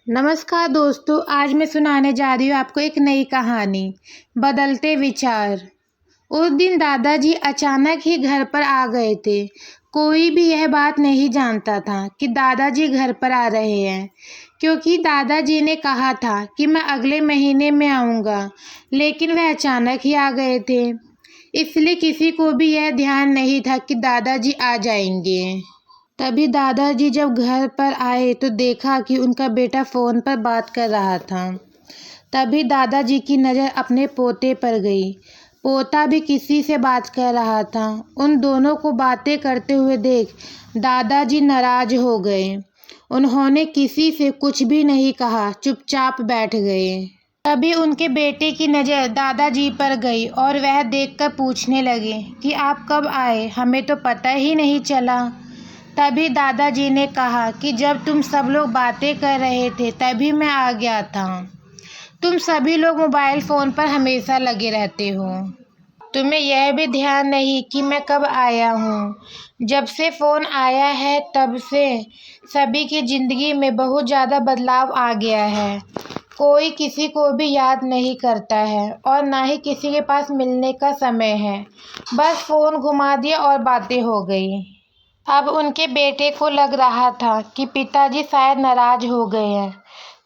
नमस्कार दोस्तों, आज मैं सुनाने जा रही हूँ आपको एक नई कहानी, बदलते विचार। उस दिन दादाजी अचानक ही घर पर आ गए थे। कोई भी यह बात नहीं जानता था कि दादाजी घर पर आ रहे हैं, क्योंकि दादाजी ने कहा था कि मैं अगले महीने में आऊँगा, लेकिन वह अचानक ही आ गए थे। इसलिए किसी को भी यह ध्यान नहीं था कि दादाजी आ जाएंगे। तभी दादाजी जब घर पर आए तो देखा कि उनका बेटा फ़ोन पर बात कर रहा था। तभी दादाजी की नज़र अपने पोते पर गई। पोता भी किसी से बात कर रहा था। उन दोनों को बातें करते हुए देख दादाजी नाराज़ हो गए। उन्होंने किसी से कुछ भी नहीं कहा, चुपचाप बैठ गए। तभी उनके बेटे की नज़र दादाजी पर गई और वह देखकर पूछने लगे कि आप कब आए, हमें तो पता ही नहीं चला। तभी दादाजी ने कहा कि जब तुम सब लोग बातें कर रहे थे तभी मैं आ गया था। तुम सभी लोग मोबाइल फ़ोन पर हमेशा लगे रहते हो। तुम्हें यह भी ध्यान नहीं कि मैं कब आया हूँ। जब से फ़ोन आया है तब से सभी की ज़िंदगी में बहुत ज़्यादा बदलाव आ गया है। कोई किसी को भी याद नहीं करता है और ना ही किसी के पास मिलने का समय है। बस फ़ोन घुमा दिया और बातें हो गई। अब उनके बेटे को लग रहा था कि पिताजी शायद नाराज़ हो गए हैं।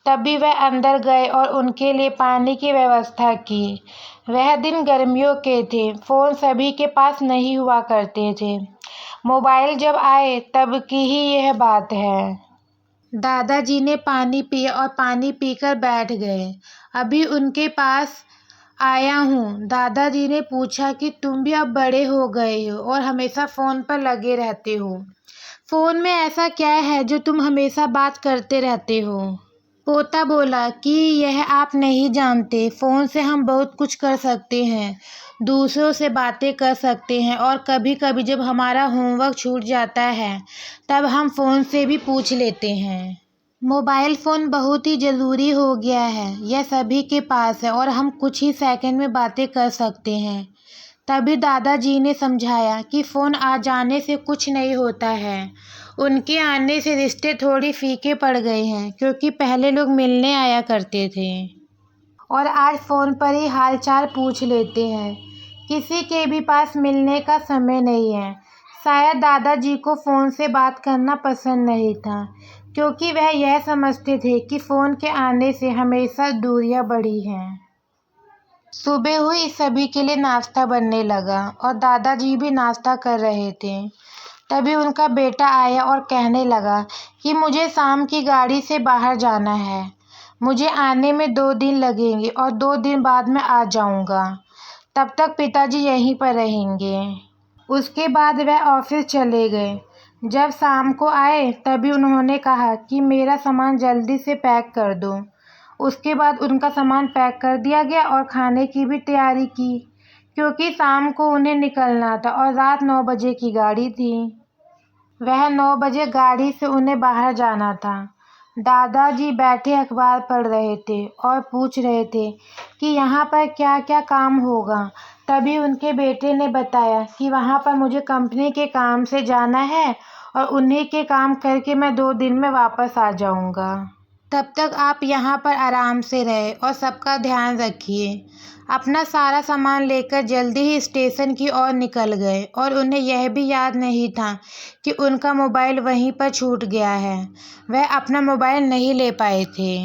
तभी वह अंदर गए और उनके लिए पानी की व्यवस्था की। वह दिन गर्मियों के थे, फ़ोन सभी के पास नहीं हुआ करते थे। मोबाइल जब आए तब की ही यह बात है। दादाजी ने पानी पिया और पानी पीकर बैठ गए। अभी उनके पास आया हूँ। दादाजी ने पूछा कि तुम भी अब बड़े हो गए हो और हमेशा फ़ोन पर लगे रहते हो। फ़ोन में ऐसा क्या है जो तुम हमेशा बात करते रहते हो? पोता बोला कि यह आप नहीं जानते, फ़ोन से हम बहुत कुछ कर सकते हैं, दूसरों से बातें कर सकते हैं और कभी कभी जब हमारा होमवर्क छूट जाता है तब हम फ़ोन से भी पूछ लेते हैं। मोबाइल फ़ोन बहुत ही ज़रूरी हो गया है। यह सभी के पास है और हम कुछ ही सेकंड में बातें कर सकते हैं। तभी दादाजी ने समझाया कि फ़ोन आ जाने से कुछ नहीं होता है। उनके आने से रिश्ते थोड़ी फीके पड़ गए हैं, क्योंकि पहले लोग मिलने आया करते थे और आज फ़ोन पर ही हालचाल पूछ लेते हैं। किसी के भी पास मिलने का समय नहीं है। शायद दादाजी को फ़ोन से बात करना पसंद नहीं था, क्योंकि वह यह समझते थे कि फ़ोन के आने से हमेशा दूरियां बढ़ी हैं। सुबह हुई, सभी के लिए नाश्ता बनने लगा और दादाजी भी नाश्ता कर रहे थे। तभी उनका बेटा आया और कहने लगा कि मुझे शाम की गाड़ी से बाहर जाना है। मुझे आने में 2 दिन लगेंगे और 2 दिन बाद मैं आ जाऊंगा। तब तक पिताजी यहीं पर रहेंगे। उसके बाद वह ऑफिस चले गए। जब शाम को आए तभी उन्होंने कहा कि मेरा सामान जल्दी से पैक कर दो। उसके बाद उनका सामान पैक कर दिया गया और खाने की भी तैयारी की, क्योंकि शाम को उन्हें निकलना था और रात 9 बजे की गाड़ी थी। वह 9 बजे गाड़ी से उन्हें बाहर जाना था। दादाजी बैठे अखबार पढ़ रहे थे और पूछ रहे थे कि यहाँ पर क्या क्या काम होगा। तभी उनके बेटे ने बताया कि वहाँ पर मुझे कंपनी के काम से जाना है और उन्हीं के काम करके मैं 2 दिन में वापस आ जाऊँगा। तब तक आप यहाँ पर आराम से रहें और सबका ध्यान रखिए। अपना सारा सामान लेकर जल्दी ही स्टेशन की ओर निकल गए और उन्हें यह भी याद नहीं था कि उनका मोबाइल वहीं पर छूट गया है। वह अपना मोबाइल नहीं ले पाए थे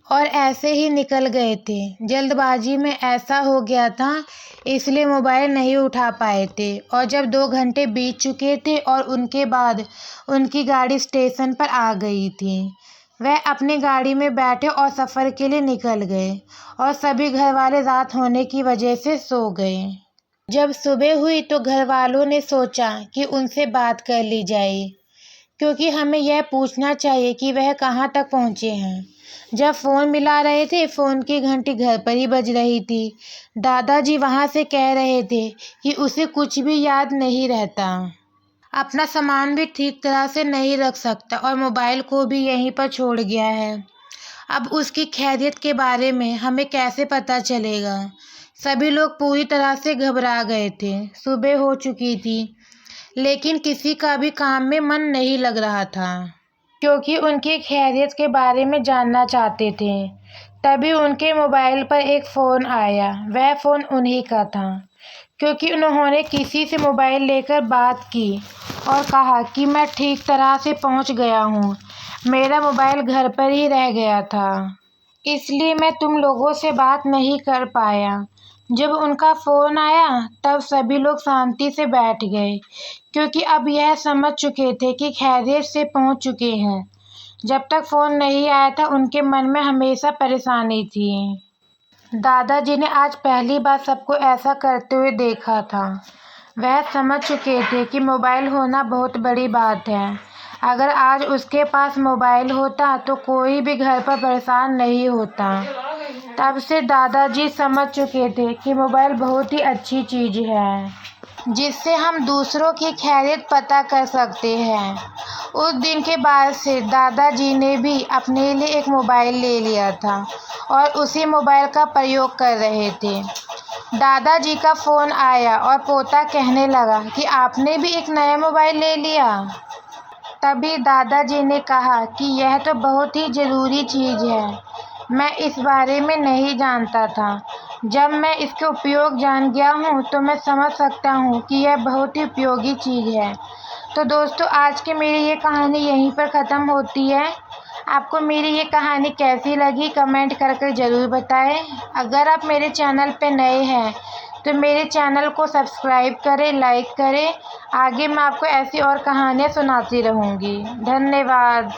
और ऐसे ही निकल गए थे। जल्दबाजी में ऐसा हो गया था, इसलिए मोबाइल नहीं उठा पाए थे और जब 2 घंटे बीत चुके थे और उनके बाद उनकी गाड़ी स्टेशन पर आ गई थी, वह अपनी गाड़ी में बैठे और सफ़र के लिए निकल गए और सभी घर वाले रात होने की वजह से सो गए। जब सुबह हुई तो घर वालों ने सोचा कि उनसे बात कर ली जाए, क्योंकि हमें यह पूछना चाहिए कि वह कहाँ तक पहुँचे हैं। जब फ़ोन मिला रहे थे, फ़ोन की घंटी घर पर ही बज रही थी। दादाजी वहाँ से कह रहे थे कि उसे कुछ भी याद नहीं रहता, अपना सामान भी ठीक तरह से नहीं रख सकता और मोबाइल को भी यहीं पर छोड़ गया है। अब उसकी खैरियत के बारे में हमें कैसे पता चलेगा? सभी लोग पूरी तरह से घबरा गए थे। सुबह हो चुकी थी, लेकिन किसी का भी काम में मन नहीं लग रहा था। क्योंकि उनकी खैरियत के बारे में जानना चाहते थे। तभी उनके मोबाइल पर एक फ़ोन आया। वह फ़ोन उन्हीं का था, क्योंकि उन्होंने किसी से मोबाइल लेकर बात की और कहा कि मैं ठीक तरह से पहुंच गया हूं, मेरा मोबाइल घर पर ही रह गया था, इसलिए मैं तुम लोगों से बात नहीं कर पाया। जब उनका फ़ोन आया तब सभी लोग शांति से बैठ गए, क्योंकि अब यह समझ चुके थे कि खैरियत से पहुंच चुके हैं। जब तक फ़ोन नहीं आया था उनके मन में हमेशा परेशानी थी। दादाजी ने आज पहली बार सबको ऐसा करते हुए देखा था। वह समझ चुके थे कि मोबाइल होना बहुत बड़ी बात है। अगर आज उसके पास मोबाइल होता तो कोई भी घर पर परेशान नहीं होता। तब से दादाजी समझ चुके थे कि मोबाइल बहुत ही अच्छी चीज़ है, जिससे हम दूसरों की खैरियत पता कर सकते हैं। उस दिन के बाद से दादाजी ने भी अपने लिए एक मोबाइल ले लिया था और उसी मोबाइल का प्रयोग कर रहे थे। दादाजी का फ़ोन आया और पोता कहने लगा कि आपने भी एक नया मोबाइल ले लिया। तभी दादाजी ने कहा कि यह तो बहुत ही ज़रूरी चीज़ है, मैं इस बारे में नहीं जानता था। जब मैं इसके उपयोग जान गया हूँ तो मैं समझ सकता हूँ कि यह बहुत ही उपयोगी चीज़ है। तो दोस्तों, आज की मेरी ये कहानी यहीं पर ख़त्म होती है। आपको मेरी ये कहानी कैसी लगी कमेंट करके ज़रूर बताएं। अगर आप मेरे चैनल पे नए हैं तो मेरे चैनल को सब्सक्राइब करें, लाइक करें। आगे मैं आपको ऐसी और कहानियाँ सुनाती रहूँगी। धन्यवाद।